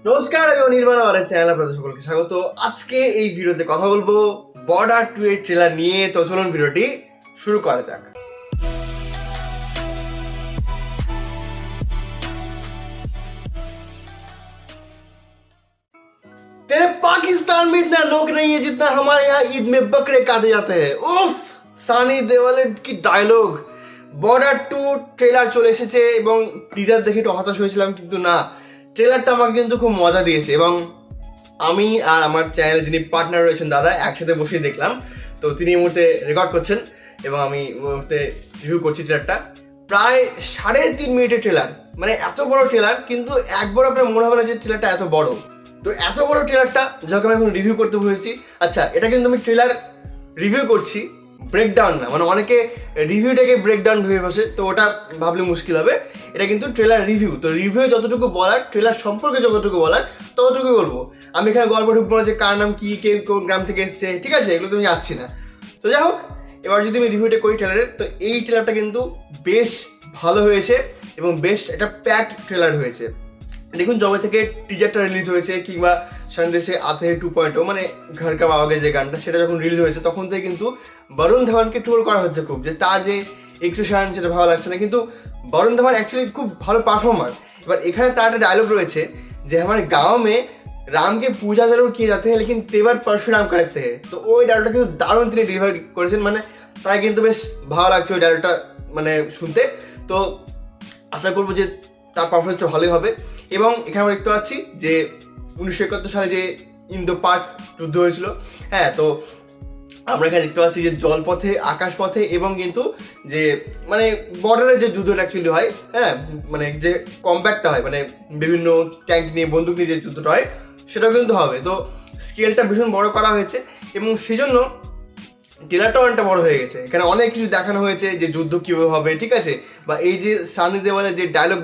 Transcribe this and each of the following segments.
নমস্কার, আমি অনির্বাণ। আমার চ্যানেলে আপনাদের সকলকে স্বাগত। আজকে এই ভিডিওতে কথা বলবো বর্ডার 2 এর ট্রেলার নিয়ে। তো চলুন ভিডিওটি শুরু করা যাক। तेरे पाकिस्तान में इतना लोग नहीं है जितना हमारे यहाँ ईद में बकरे काटे जाते हैं। उफ, সানি দেওয়ালের কি ডায়লগ। বর্ডার 2 ট্রেলার চলে এসেছে এবং টিজার দেখে একটু হতাশ হয়েছিলাম, কিন্তু না, ট্রেলারটা আমাকে কিন্তু খুব মজা দিয়েছে। এবং আমি আর আমার চ্যানেলে যিনি পার্টনার রয়েছেন দাদা, একসাথে বসেই দেখলাম। তো তিনি এই মুহূর্তে রেকর্ড করছেন এবং আমি এই মুহূর্তে রিভিউ করছি ট্রেলারটা। প্রায় 3.5 মিনিটের ট্রেলার, মানে এত বড় ট্রেলার, কিন্তু একবার আপনার মনে হবে না যে ট্রেলারটা এত বড়। তো এত বড় ট্রেলারটা যখন আমি এখন রিভিউ করতে বসেছি, আচ্ছা এটা কিন্তু আমি ট্রেলার রিভিউ করছি, ব্রেকডাউন না। মানে অনেকে রিভিউটাকে ব্রেকডাউন ভেবে বসে, তো ওটা ভাবলে মুশকিল হবে। এটা কিন্তু ট্রেলার রিভিউ। তো রিভিউ যতটুকু বলার, ট্রেলার সম্পর্কে যতটুকু বলার ততটুকুই বলবো। আমি এখানে গল্প ঢুকবো না যে কার নাম কি, কে কোন গ্রাম থেকে এসছে, ঠিক আছে, এগুলো তো আমি যাচ্ছি না। তো যাই হোক, এবার যদি আমি রিভিউটা করি ট্রেলারের, তো এই ট্রেলারটা কিন্তু বেশ ভালো হয়েছে এবং বেশ একটা প্যাকড ট্রেলার হয়েছে। দেখুন, যবে থেকে টিজারটা রিলিজ হয়েছে, কিংবা সন্দেশে আতে 2.0 মানে ঘর কা বাওয়াগে যে গানটা, সেটা যখন রিলিজ হয়েছে তখন থেকে কিন্তু বরুণ ধাওয়ানকে ট্রোল করা হচ্ছে খুব, যে তার যে এক্সপ্রেশন সেটা ভালো লাগছে না। কিন্তু বরুণ ধাওয়ান অ্যাকচুয়ালি খুব ভালো পারফর্মার। এবার এখানে তার একটা ডায়লগ রয়েছে যে আমার গাঁও মে রাম কে পূজা জরুর কিয়ে যাতে হ্যাঁ লেকিন তেবার পরশুরাম করতে হ্যাঁ। তো ওই ডায়লগটা কিন্তু দারুণ তিনি ডেলিভার করেছেন, মানে তাই কিন্তু বেশ ভালো লাগছে ওই ডায়লগটা মানে শুনতে। তো আশা করবো যে তার পারফরমেন্সটা ভালোই হবে। এবং এখানে আমরা দেখতে পাচ্ছি যে 1971 সালে যে ইন্দো পাক যুদ্ধ হয়েছিল, হ্যাঁ, তো আমরা এখানে দেখতে পাচ্ছি যে জলপথে, আকাশপথে এবং কিন্তু যে মানে বর্ডারে যে যুদ্ধটা অ্যাকচুয়ালি হয়, হ্যাঁ, মানে যে কম্ব্যাটটা হয়, মানে বিভিন্ন ট্যাঙ্ক নিয়ে, বন্দুক নিয়ে যে যুদ্ধটা হয়, সেটাও কিন্তু হবে। তো স্কেলটা ভীষণ বড় করা হয়েছে এবং সেই জন্য ট্রেলারটাও অনেকটা বড় হয়ে গেছে। এখানে অনেক কিছু দেখানো হয়েছে যে যুদ্ধ কিভাবে হবে, ঠিক আছে, বা এই যে সানি দেওয়ালের যে ডায়লগ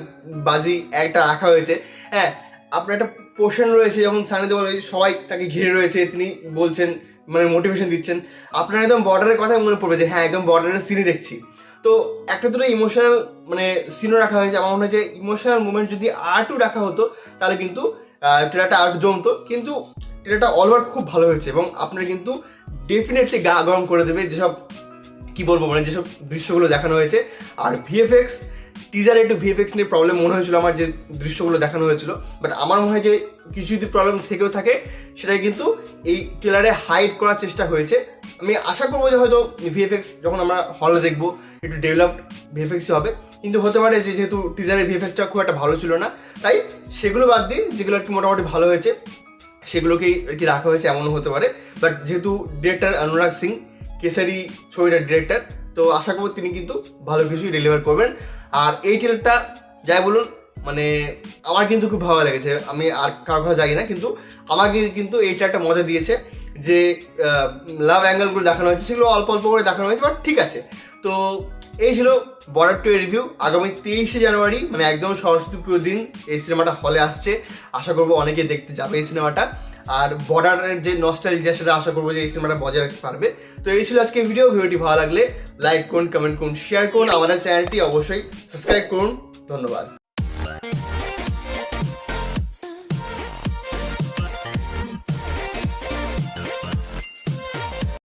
বাজি একটা রাখা হয়েছে, হ্যাঁ, আপনার একটা পোর্শন রয়েছে যখন সানি দেওয়াল সবাই তাকে ঘিরে রয়েছে, তিনি বলছেন, মানে মোটিভেশন দিচ্ছেন, আপনার একদম বর্ডারের কথা মনে পড়বে যে হ্যাঁ একদম বর্ডারের সিনই দেখছি। তো একটা দুটো ইমোশনাল মানে সিনও রাখা হয়েছে। আমার মনে হয় যে ইমোশনাল মুভমেন্ট যদি আর্টও রাখা হতো তাহলে কিন্তু ট্রেলারটা আর্ট জমতো। কিন্তু ট্রেলারটা অলওভার খুব ভালো হয়েছে এবং আপনার কিন্তু ডেফিনেটলি গা গরম করে দেবে যেসব, কি বলবো, মানে যেসব দৃশ্যগুলো দেখানো হয়েছে। আর ভিএফএক্স, টিজারে একটু ভিএফএক্স নিয়ে প্রবলেম মনে হয়েছিল আমার, যে দৃশ্যগুলো দেখানো হয়েছিল। বাট আমার মনে হয় যে কিছু যদি প্রবলেম থেকেও থাকে সেটাই কিন্তু এই ট্রেলারে হাইড করার চেষ্টা হয়েছে। আমি আশা করবো যে হয়তো ভিএফএক্স যখন আমরা হলে দেখবো একটু ডেভেলপড ভিএফএক্সই হবে। কিন্তু হতে পারে যে যেহেতু টিজারের ভিএফএক্সটা খুব একটা ভালো ছিল না, তাই সেগুলো বাদ দিয়ে যেগুলো একটু মোটামুটি ভালো হয়েছে সেগুলোকেই আর কি রাখা হয়েছে, এমনও হতে পারে। বাট যেহেতু ডিরেক্টর অনুরাগ সিং, কেসারি ছবিটার ডিরেক্টর, তো আশা করব তিনি কিন্তু ভালো কিছুই ডেলিভার করবেন। আর এই ট্রেলারটা যাই বলুন, মানে আমার কিন্তু খুব ভালো লেগেছে। আমি আর কারোর কথা জানি না, কিন্তু আমাকে কিন্তু এই ট্রেলারটা মজা দিয়েছে। যে লাভ অ্যাঙ্গেলগুলো দেখানো হয়েছে সেগুলো অল্প অল্প করে দেখানো হয়েছে, বাট ঠিক আছে। তো এই ছিল বর্ডার 2 এর রিভিউ। আগামী 23শে জানুয়ারি, মানে একদম সরস্বতী পুজোর দিন এই সিনেমাটা হলে আসছে। আশা করবো অনেকে দেখতে যাবে এই সিনেমাটা। আর বর্ডারের যে নস্টালজিয়া, সেটা আশা করবো যে এই সিনেমাটা বজায় রাখতে পারবে। তো এই ছিল আজকে ভিডিওটি ভালো লাগলে লাইক করুন, কমেন্ট করুন, শেয়ার করুন, আমাদের চ্যানেলটি অবশ্যই সাবস্ক্রাইব করুন। ধন্যবাদ।